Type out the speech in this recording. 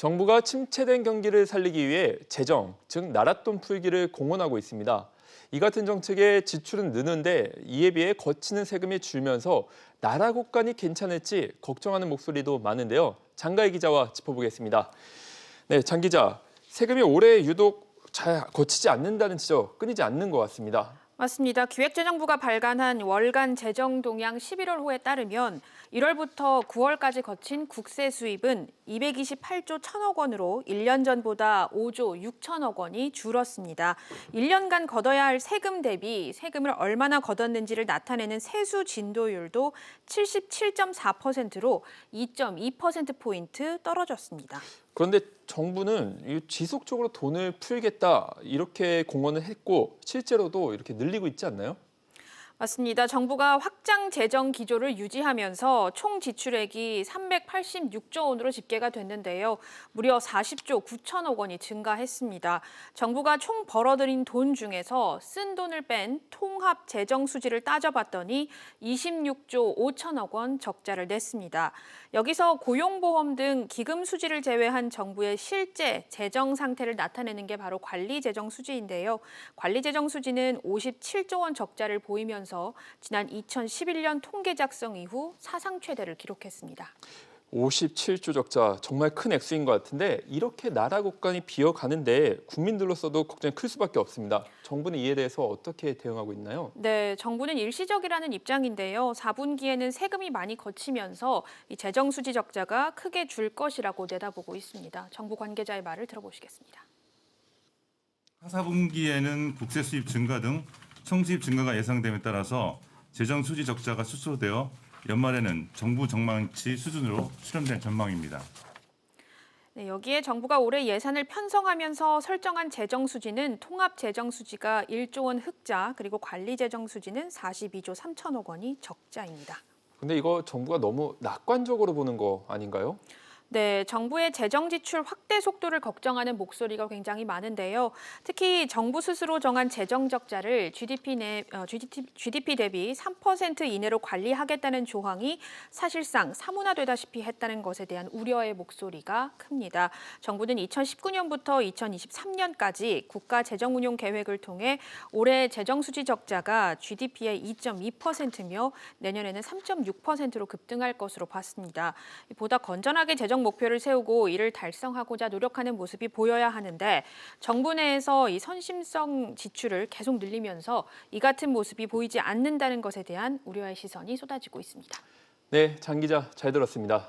정부가 침체된 경기를 살리기 위해 재정, 즉 나랏돈 풀기를 공언하고 있습니다. 이 같은 정책에 지출은 느는데 이에 비해 거치는 세금이 줄면서 나라 국간이 괜찮을지 걱정하는 목소리도 많은데요. 장가희 기자와 짚어보겠습니다. 네, 장 기자, 세금이 올해 유독 잘 거치지 않는다는 지적 끊이지 않는 것 같습니다. 맞습니다. 기획재정부가 발간한 월간 재정 동향 11월호에 따르면 1월부터 9월까지 거친 국세 수입은 228조 1천억 원으로 1년 전보다 5조 6천억 원이 줄었습니다. 1년간 걷어야 할 세금 대비 세금을 얼마나 걷었는지를 나타내는 세수 진도율도 77.4%로 2.2%포인트 떨어졌습니다. 그런데 정부는 지속적으로 돈을 풀겠다 이렇게 공언을 했고 실제로도 이렇게 늘리고 있지 않나요? 맞습니다. 정부가 확장 재정 기조를 유지하면서 총 지출액이 386조 원으로 집계가 됐는데요. 무려 40조 9천억 원이 증가했습니다. 정부가 총 벌어들인 돈 중에서 쓴 돈을 뺀 통합 재정 수지를 따져봤더니 26조 5천억 원 적자를 냈습니다. 여기서 고용보험 등 기금 수지를 제외한 정부의 실제 재정 상태를 나타내는 게 바로 관리 재정 수지인데요. 관리 재정 수지는 57조 원 적자를 보이면서 지난 2011년 통계 작성 이후 사상 최대를 기록했습니다. 57조 적자 정말 큰 액수인 것 같은데 이렇게 나라 국간이 비어가는데 국민들로서도 걱정이 클 수밖에 없습니다. 정부는 이에 대해서 어떻게 대응하고 있나요? 네, 정부는 일시적이라는 입장인데요. 4분기에는 세금이 많이 거치면서 이 재정 수지 적자가 크게 줄 것이라고 내다보고 있습니다. 정부 관계자의 말을 들어보시겠습니다. 하사분기에는 국세 수입 증가 등 총수입 증가가 예상됨에 따라서 재정 수지 적자가 축소되어 연말에는 정부 전망치 수준으로 수렴될 전망입니다. 네, 여기에 정부가 올해 예산을 편성하면서 설정한 재정 수지는 통합 재정 수지가 1조 원 흑자, 그리고 관리 재정 수지는 42조 3천억 원이 적자입니다. 근데 이거 정부가 너무 낙관적으로 보는 거 아닌가요? 네, 정부의 재정 지출 확대 속도를 걱정하는 목소리가 굉장히 많은데요. 특히 정부 스스로 정한 재정 적자를 GDP 대비 3% 이내로 관리하겠다는 조항이 사실상 사문화되다시피 했다는 것에 대한 우려의 목소리가 큽니다. 정부는 2019년부터 2023년까지 국가 재정 운용 계획을 통해 올해 재정 수지 적자가 GDP의 2.2%며 내년에는 3.6%로 급등할 것으로 봤습니다. 보다 건전하게 재정 목표를 세우고 이를 달성하고자 노력하는 모습이 보여야 하는데 정부 내에서 이 선심성 지출을 계속 늘리면서 이 같은 모습이 보이지 않는다는 것에 대한 우려의 시선이 쏟아지고 있습니다. 네, 장 기자 잘 들었습니다.